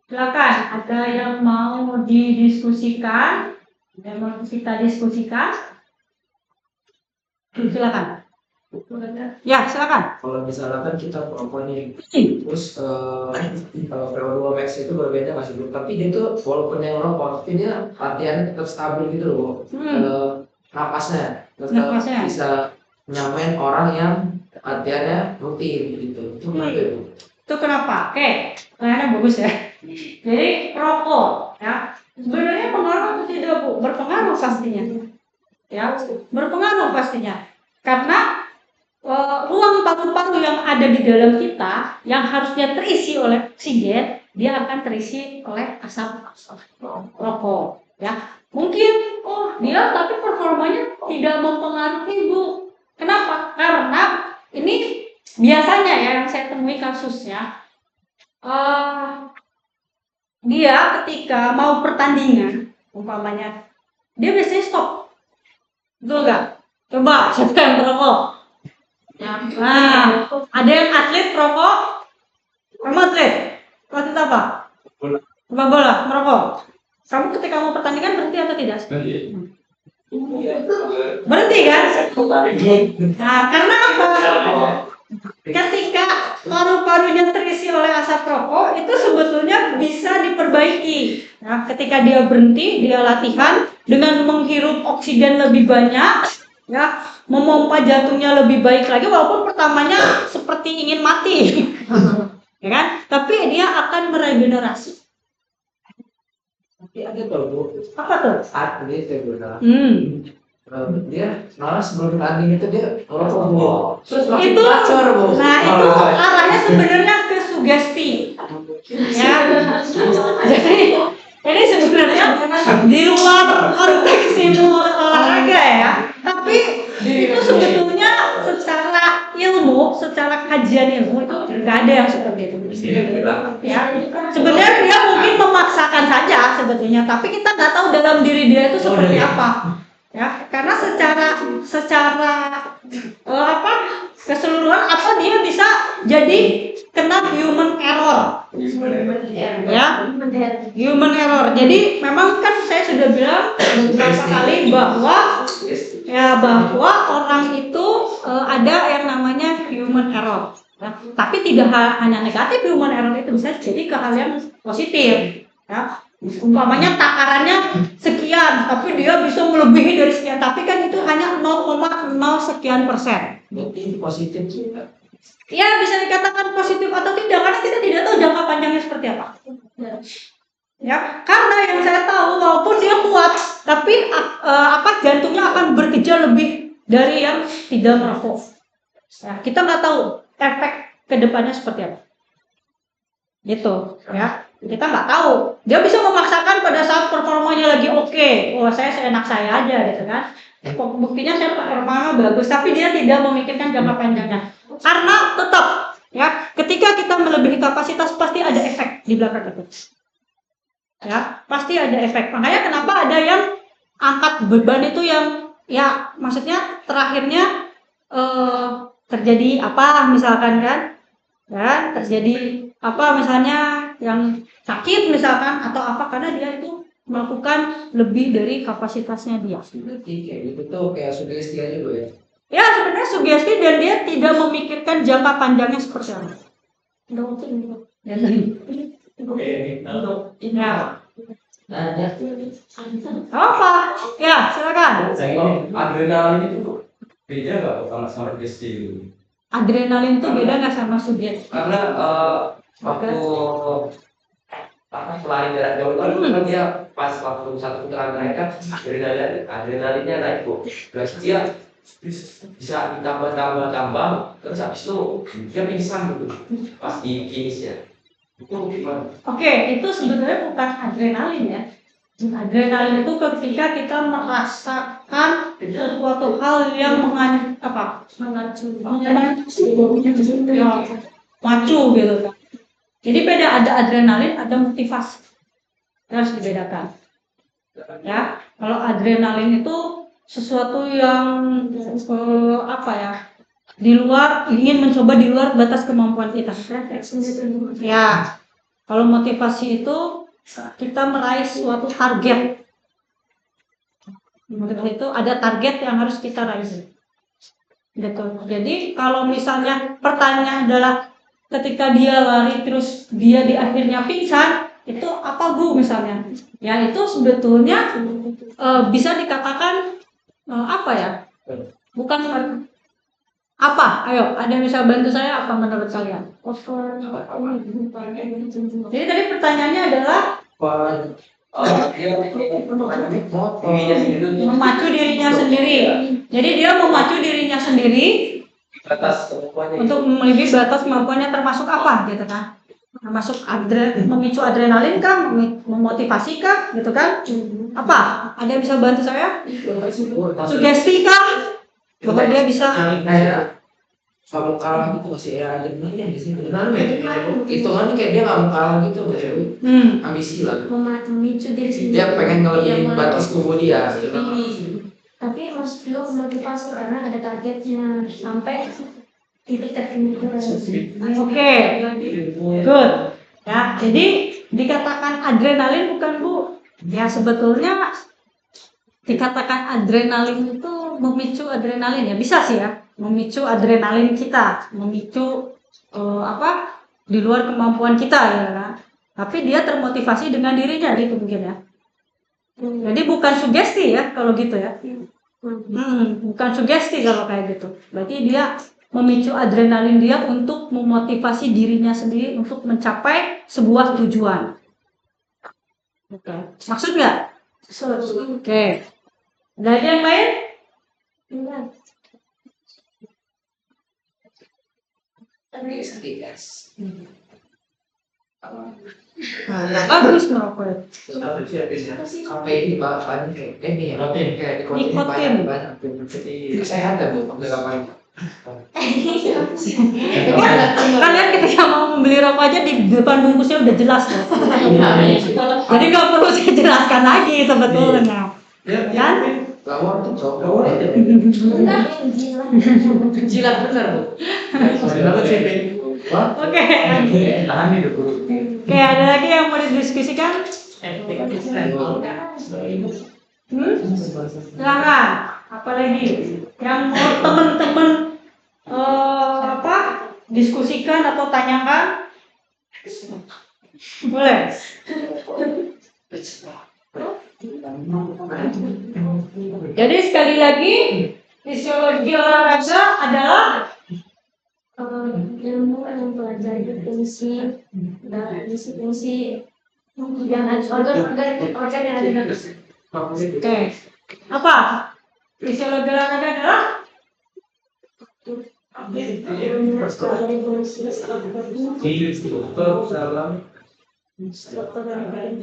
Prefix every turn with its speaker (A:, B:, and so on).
A: Silakan, ada yang mau didiskusikan? Yang mau kita diskusikan? Silakan. Ya, silakan.
B: Kalau misalkan kita perokok nih, terus kalau VO2 max itu berbeda masih belum, tapi dia tuh walaupun yang rokok, tapi dia latihannya tetap stabil gitu loh. Napasnya tetap bisa nyamain orang yang latihannya rutin gitu. Itu kenapa itu?
A: Itu kenapa? Oke, pertanyaannya bagus ya. Jadi rokok, ya sebenarnya pengaruh atau tidak Bu? Berpengaruh pastinya. Ya, berpengaruh pastinya. Karena ruang paru-paru yang ada di dalam kita yang harusnya terisi oleh oksigen, dia akan terisi oleh asap rokok. Ya, mungkin dia tapi performanya tidak mempengaruhi Bu. Kenapa? Karena ini biasanya ya yang saya temui kasusnya, dia ketika mau pertandingan, umpamanya, dia biasanya stop. Betul nggak? Coba siapa yang merokok? Nah, ada yang atlet merokok? Kamu atlet? Atlet apa? Sepak bola, merokok. Kamu ketika mau pertandingan berhenti atau tidak? Berhenti kan? Nah, karena apa? Ketika paru-parunya terisi oleh asap rokok, itu sebetulnya bisa diperbaiki. Nah, ketika dia berhenti, dia latihan dengan menghirup oksigen lebih banyak, ya, memompa jantungnya lebih baik lagi, walaupun pertamanya seperti ingin mati, ya kan? Tapi dia akan meregenerasi.
B: Tapi ada tuh Bu.
A: Apa tuh?
B: Atlet ya Bu. Dia malah sebelum tanding itu dia rokok. Terus makin bocor Bu.
A: Nah itu arahnya sebenarnya ke sugesti. Ya, jadi sebenarnya di luar konteks olahraga ya, tapi itu sebetulnya secara ilmu, secara kajian ilmu itu nggak ada yang seperti itu. Ya, sebenarnya dia mungkin memaksakan saja sebetulnya, tapi kita nggak tahu dalam diri dia itu seperti apa. Ya, karena secara keseluruhan apa dia bisa jadi kena human error. Ya, human error. Jadi memang kan saya sudah bilang beberapa kali bahwa orang itu ada yang namanya human error. Ya, tapi tidak hanya negatif human error, itu bisa jadi ke hal yang positif. Ya, umpamanya takarannya sekian, tapi dia bisa melebihi dari sekian, tapi kan itu hanya 0,0 sekian persen.
B: Ini positif juga.
A: Ya, bisa dikatakan positif atau tidak, karena kita tidak tahu jangka panjangnya seperti apa. Ya, karena yang saya tahu walaupun dia kuat, tapi jantungnya akan bekerja lebih dari yang tidak merokok. Ya, kita nggak tahu efek kedepannya seperti apa. Gitu, ya. Kita nggak tahu. Dia bisa memaksakan pada saat performanya lagi oke. Saya seenak saya aja gitu kan. Buktinya saya performanya bagus, tapi dia tidak memikirkan jangka panjangnya. Karena tetap ya, ketika kita melebihi kapasitas pasti ada efek di belakang itu. Ya, pasti ada efek. Makanya kenapa ada yang angkat beban itu yang ya maksudnya terakhirnya terjadi apa misalkan kan? Ya, terjadi apa misalnya yang sakit misalkan atau apa karena dia itu melakukan lebih dari kapasitasnya dia.
B: Kayak gitu tuh kayak sugesti aja Bu ya.
A: Ya sebenarnya sugesti dan dia tidak memikirkan jangka panjangnya seperti apa. Apa? Ya silakan.
C: Adrenalin itu beda nggak sama sugesti?
A: Adrenalin itu beda nggak sama sugesti?
B: Karena waktu pelari jarak jauh kan dia pas waktu satu putaran mereka adrenalinnya naik Bu. Terus dia bisa ditambah terus habis itu dia pingsan gitu pas di finishnya. Itu gimana?
A: Oke, itu sebenarnya bukan adrenalin ya. Adrenalin itu ketika kita merasakan sesuatu hal yang macu gitu kan. Jadi beda, ada adrenalin, ada motivasi. Harus dibedakan. Ya, kalau adrenalin itu sesuatu yang di luar, ingin mencoba di luar batas kemampuan kita. Ya, Kalau motivasi itu kita meraih suatu target. Motivasi itu ada target yang harus kita raih. Gitu. Jadi kalau misalnya pertanyaan adalah ketika dia lari terus dia di akhirnya pingsan, itu apa Bu misalnya? Ya itu sebetulnya bisa dikatakan apa ya? Bukan apa? Ayo, ada yang bisa bantu saya apa menurut kalian? Jadi tadi pertanyaannya adalah memacu dirinya sendiri. Jadi dia memacu dirinya sendiri
C: Batas kemampuannya.
A: untuk melebihi batas kemampuannya termasuk apa gitu kan? Termasuk memicu adrenalin kah, memotivasi kah, gitu kan? Apa? Ada yang bisa bantu saya? Sugesti kah? Bahwa dia bisa
B: kayak kamu kalah gitu masih ya ada yang di sini. Benar itu kan kayak dia nggak mau kalah gitu, ambisi lah.
D: Memicu diri sendiri.
B: Dia pengen ngelebihin batas tubuh dia. Gitu.
D: Tapi harus juga memotivasi karena ada targetnya sampai titik tertentu.
A: Oke, good. Ya, jadi dikatakan adrenalin bukan Bu? Ya sebetulnya dikatakan adrenalin itu memicu adrenalin ya bisa sih ya, memicu adrenalin kita, memicu apa di luar kemampuan kita ya kan. Tapi dia termotivasi dengan dirinya gitu mungkin ya. Jadi bukan sugesti ya kalau gitu ya. Bukan sugesti kalau kayak gitu. Berarti dia memicu adrenalin dia untuk memotivasi dirinya sendiri untuk mencapai sebuah tujuan. Oke. Maksud nggak? Oke. Ada yang lain? Bagus merokok.
B: Sampai ini bahan kayak ini ya, kayak
A: Nikotin.
B: banyak. Sehat ya Bu, nggak ngapain.
A: Kalian ketika mau membeli rokok aja di depan bungkusnya udah jelas loh. Jadi nggak perlu saya jelaskan lagi sebetulnya. Kan?
B: Gawar tuh cowok.
C: Jilat benar Bu.
A: Oke.
C: Tahan hidup Bu.
A: Oke, ada lagi yang mau didiskusikan? Silakan. Apalagi yang mau teman-teman diskusikan atau tanyakan? Boleh. Jadi sekali lagi fisiologi olahraga adalah
D: ilmu yang mempelajari fungsi dan fungsi yang ada organ yang ada dalam
A: oke. Apa? Fisiologi olahraga adalah
D: mempelajari fungsi
C: Di dalam
D: struktur dan